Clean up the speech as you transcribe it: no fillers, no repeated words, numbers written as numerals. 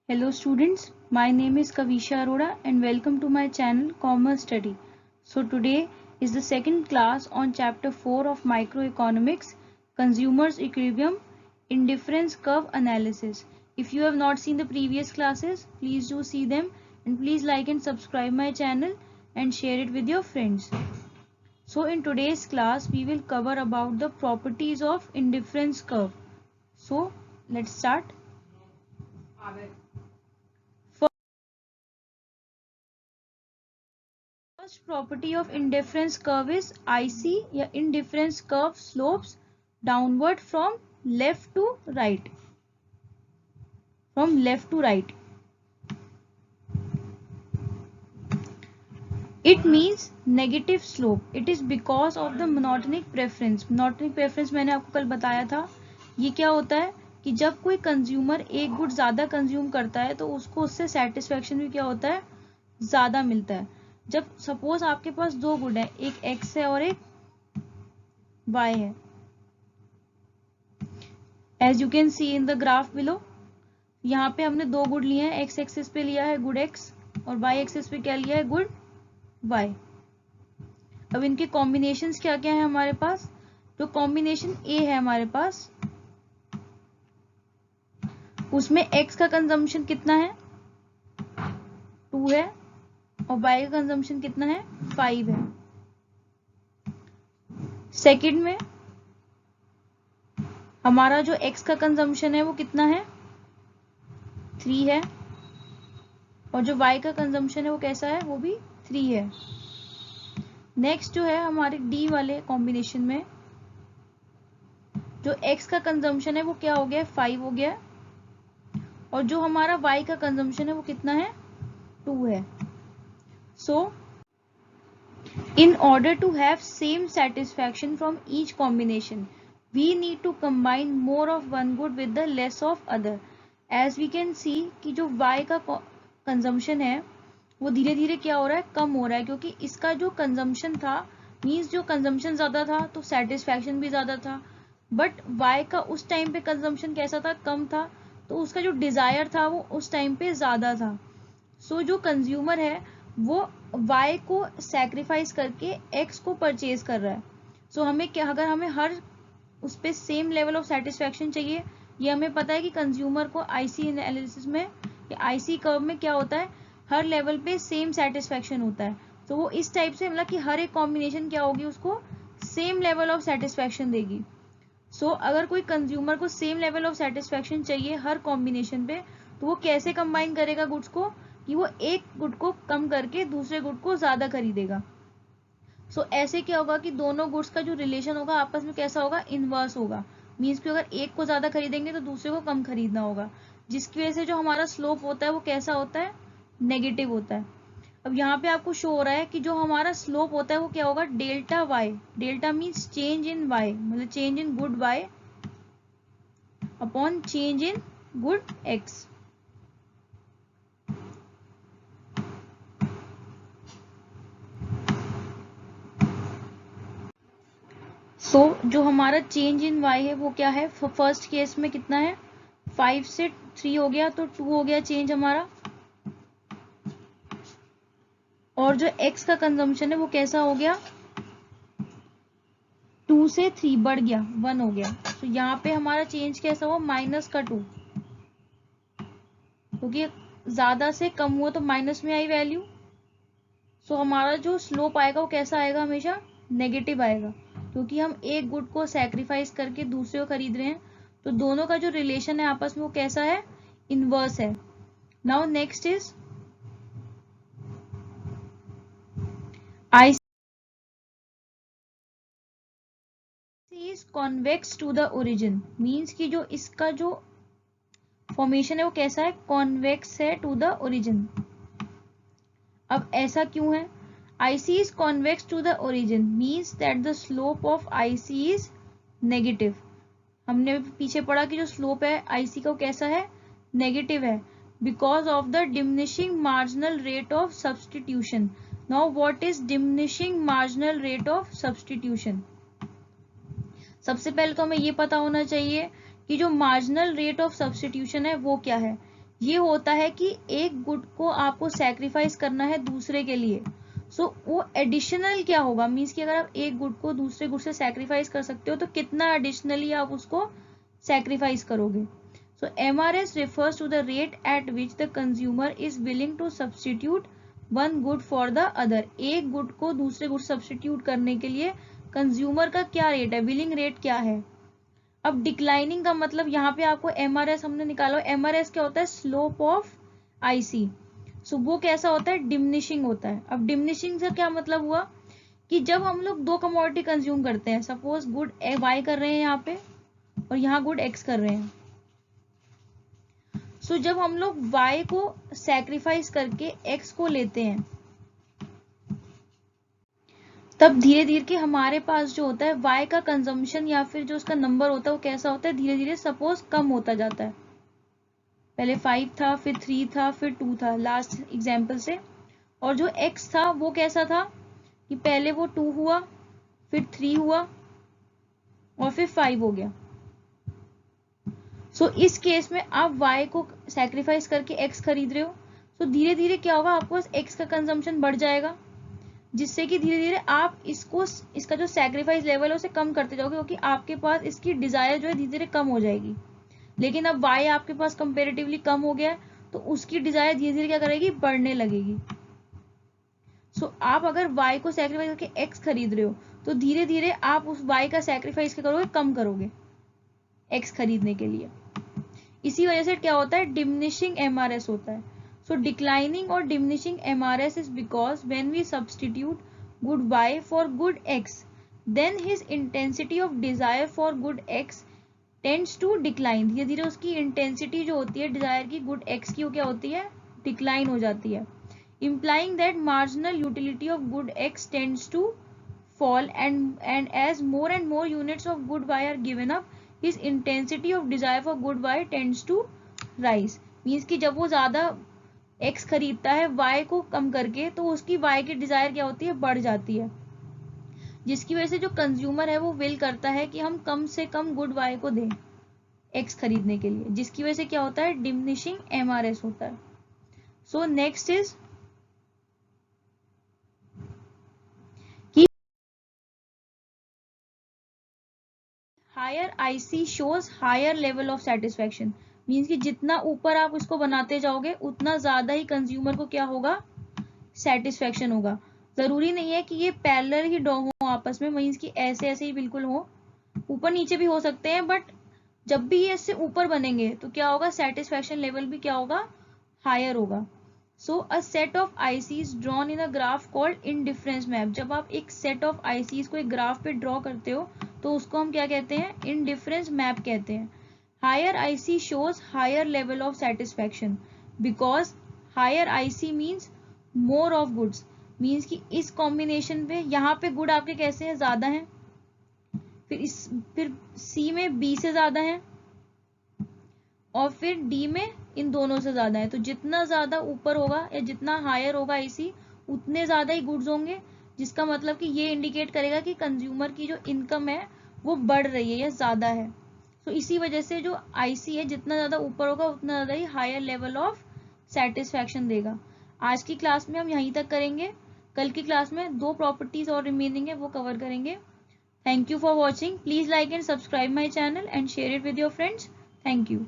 Hello students, my name is Kavisha Arora and welcome to my channel Commerce Study. So today is the second class on chapter 4 of Microeconomics, Consumers Equilibrium, Indifference Curve Analysis. If you have not seen the previous classes, please do see them and please like and subscribe my channel and share it with your friends. So in today's class, we will cover about the properties of indifference curve. So let's start. First property of indifference curve is IC या indifference curve slopes downward from left to right. It means negative slope. It is because of the monotonic preference. Monotonic preference मैंने आपको कल बताया था. ये क्या होता है कि जब कोई कंज्यूमर एक गुड ज्यादा कंज्यूम करता है तो उसको उससे सेटिस्फेक्शन भी क्या होता है, ज्यादा मिलता है. जब सपोज आपके पास दो गुड है, एक एक्स है और एक वाई है. As you can see in the graph below, यहाँ पे हमने दो गुड लिए हैं. एक्स एक्सिस पे लिया है गुड एक्स और वाई एक्सिस पे क्या लिया है, गुड वाई. अब इनके कॉम्बिनेशंस क्या क्या है हमारे पास. जो कॉम्बिनेशन ए है हमारे पास, उसमें एक्स का कंजम्पशन कितना है, 2 है और वाई का कंजम्पशन कितना है, 5 है. सेकंड में हमारा जो एक्स का कंजम्पशन है वो कितना है, 3 है और जो वाई का कंजम्पशन है वो कैसा है, वो भी 3 है. नेक्स्ट जो है हमारे डी वाले कॉम्बिनेशन में जो एक्स का कंजम्पशन है वो क्या हो गया, 5 हो गया और जो हमारा वाई का कंजम्पशन है वो कितना है, 2 है. सो in order to have same satisfaction from each combination, we need to combine more of one good with the less of other. As we can see कि जो y का consumption है वो धीरे धीरे क्या हो रहा है, कम हो रहा है, क्योंकि इसका जो consumption था मीन्स जो consumption ज्यादा था तो satisfaction भी ज्यादा था. बट y का उस टाइम पे consumption कैसा था, कम था, तो उसका जो डिजायर था वो उस टाइम पे ज्यादा था. सो जो कंज्यूमर है वो y को सैक्रिफाइस करके x को परचेज कर रहा है. सो हमें क्या, अगर हमें हर उस पे सेम लेवल ऑफ सेटिस्फेक्शन चाहिए, ये हमें पता है कि कंज्यूमर को आईसी एनालिसिस में या आईसी कर्व में क्या होता है, हर लेवल पे सेम सेटिस्फेक्शन होता है. तो वो इस टाइप से मतलब कि हर एक कॉम्बिनेशन क्या होगी, उसको सेम लेवल ऑफ सेटिस्फेक्शन देगी. सो अगर कोई कंज्यूमर को सेम लेवल ऑफ सेटिस्फेक्शन चाहिए हर कॉम्बिनेशन पे, तो वो कैसे कंबाइन करेगा गुड्स को, कि वो एक गुड को कम करके दूसरे गुड को ज्यादा खरीदेगा. सो ऐसे क्या होगा कि दोनों गुड्स का जो रिलेशन होगा आपस में कैसा होगा, इनवर्स होगा. मीन्स कि अगर एक को ज्यादा खरीदेंगे तो दूसरे को कम खरीदना होगा, जिसकी वजह से जो हमारा स्लोप होता है वो कैसा होता है, नेगेटिव होता है. अब यहाँ पे आपको शो हो रहा है कि जो हमारा स्लोप होता है वो क्या होगा, delta y. Delta means change in y, मतलब change in good y upon change in good x. So जो हमारा चेंज इन y है वो क्या है, फर्स्ट केस में कितना है, 5 से 3 हो गया तो 2 हो गया चेंज हमारा. और जो x का कंजम्पशन है वो कैसा हो गया, 2 से 3 बढ़ गया, 1 हो गया. तो यहाँ पे हमारा चेंज कैसा हुआ, माइनस का 2, क्योंकि ज्यादा से कम हुआ तो माइनस में आई वैल्यू. सो हमारा जो स्लोप आएगा वो कैसा आएगा, हमेशा नेगेटिव आएगा, क्योंकि हम एक गुड को सैक्रिफाइस करके दूसरे को खरीद रहे हैं. तो दोनों का जो रिलेशन है आपस में वो कैसा है, इनवर्स है. Now next is IC is convex to the origin. Means कि जो इसका जो फॉर्मेशन है वो कैसा है, कॉन्वेक्स है टू द ओरिजिन. अब ऐसा क्यों है, IC is convex to the origin means that the slope of IC is negative. हमने पीछे पढ़ा कि जो स्लोप है IC का वो कैसा है, नेगेटिव है, because of the diminishing marginal rate of substitution. Now what is diminishing marginal rate of substitution. सबसे पहले तो हमें ये पता होना चाहिए कि जो मार्जिनल रेट ऑफ सब्सटीट्यूशन है वो क्या है. ये होता है कि एक गुड को आपको सैक्रिफाइस करना है दूसरे के लिए। सो वो एडिशनल क्या होगा, मीन्स कि अगर आप एक गुड को दूसरे गुड से सैक्रिफाइस कर सकते हो तो कितना एडिशनली आप उसको सैक्रिफाइस करोगे। सो MRS refers to the rate at which the consumer is willing to substitute one good for the other। एक गुड को दूसरे गुड सब्सटीट्यूट करने के लिए कंज्यूमर का क्या रेट है, विलिंग रेट क्या है। अब डिक्लाइनिंग का मतलब यहाँ पे आपको MRS हमने निकाला, MRS क्या होता है, स्लोप ऑफ IC। सो वो कैसा होता है, डिमिनिशिंग होता है। अब डिमिनिशिंग से क्या मतलब हुआ कि जब हम लोग दो कमोडिटी कंज्यूम करते हैं, सपोज गुड Y कर रहे हैं यहाँ पे और यहाँ गुड X कर रहे हैं। सो जब हम लोग Y को सैक्रिफाइस करके X को लेते हैं, तब धीरे धीरे के हमारे पास जो होता है Y का कंजम्पशन या फिर जो उसका नंबर होता है वो कैसा होता है, धीरे धीरे सपोज कम होता जाता है। पहले 5 था, फिर 3 था, फिर 2 था लास्ट एग्जाम्पल से। और जो X था वो कैसा था कि पहले वो 2 हुआ, फिर 3 हुआ और फिर 5 हो गया। सो इस केस में आप Y को सैक्रिफाइस करके X खरीद रहे हो, तो धीरे धीरे क्या होगा, आपको X का कंजम्पशन बढ़ जाएगा, जिससे कि धीरे धीरे आप इसका जो सैक्रिफाइस लेवल है उसे कम करते जाओगे, क्योंकि आपके पास इसकी डिजायर जो है धीरे धीरे कम हो जाएगी। लेकिन अब Y आपके पास कंपेरेटिवली कम हो गया है, तो उसकी डिजायर धीरे धीरे क्या करेगी, बढ़ने लगेगी। सो आप अगर Y को सैक्रिफाइस करके X खरीद रहे हो, तो धीरे धीरे आप उस Y का सैक्रिफाइस क्या करोगे, कम करोगे X खरीदने के लिए। इसी वजह से क्या होता है, डिमिनिशिंग MRS होता है। So declining or diminishing MRS is because when we substitute good Y for good X, then his intensity of desire for good X tends to decline। धीरे धीरे उसकी इंटेंसिटी जो होती है डिजायर की गुड X की, वो क्या होती है, डिक्लाइन हो जाती है। Implying that marginal utility of good X tends to fall, and as more and more units of good Y are given up, his intensity of desire for good Y tends to rise। Means कि जब वो ज्यादा X खरीदता है Y को कम करके, तो उसकी Y की डिजायर क्या होती है, बढ़ जाती है, जिसकी वजह से जो कंज्यूमर है वो विल करता है कि हम कम से कम गुड Y को दें X खरीदने के लिए, जिसकी वजह से क्या होता है, डिमिनिशिंग MRS होता है। सो नेक्स्ट इज कि higher IC shows higher level of satisfaction. Means कि जितना ऊपर आप इसको बनाते जाओगे उतना ज्यादा ही कंज्यूमर को क्या होगा, सेटिस्फेक्शन होगा। जरूरी नहीं है कि ये पैरेलल ही ड्रॉ हो आपस में, मीन्स कि ऐसे ऐसे ही बिल्कुल हो, ऊपर नीचे भी हो सकते हैं, बट जब भी ये इससे ऊपर बनेंगे तो क्या होगा, सेटिस्फेक्शन लेवल भी क्या होगा, हायर होगा। So a set of ICs drawn in a graph called indifference map. जब आप एक सेट ऑफ ICs को एक ग्राफ पे ड्रॉ करते हो तो उसको हम क्या कहते हैं, इंडिफरेंस मैप कहते हैं। Higher IC shows higher level of satisfaction because higher IC means more of goods. Means कि इस कॉम्बिनेशन पे यहाँ पे गुड आपके कैसे हैं, ज्यादा हैं, फिर C में B से ज्यादा है और फिर D में इन दोनों से ज्यादा है। तो जितना ज्यादा ऊपर होगा या जितना हायर होगा IC, उतने ज्यादा ही गुड्स होंगे, जिसका मतलब कि ये इंडिकेट करेगा कि कंज्यूमर की जो इनकम है वो बढ़ रही है या ज्यादा है। तो इसी वजह से जो IC है जितना ज्यादा ऊपर होगा उतना ज्यादा ही हायर लेवल ऑफ सेटिस्फैक्शन देगा। आज की क्लास में हम यहीं तक करेंगे, कल की क्लास में 2 प्रॉपर्टीज और रिमेनिंग है वो कवर करेंगे। Thank you for watching. Please like and subscribe my channel and share it with your friends. Thank you.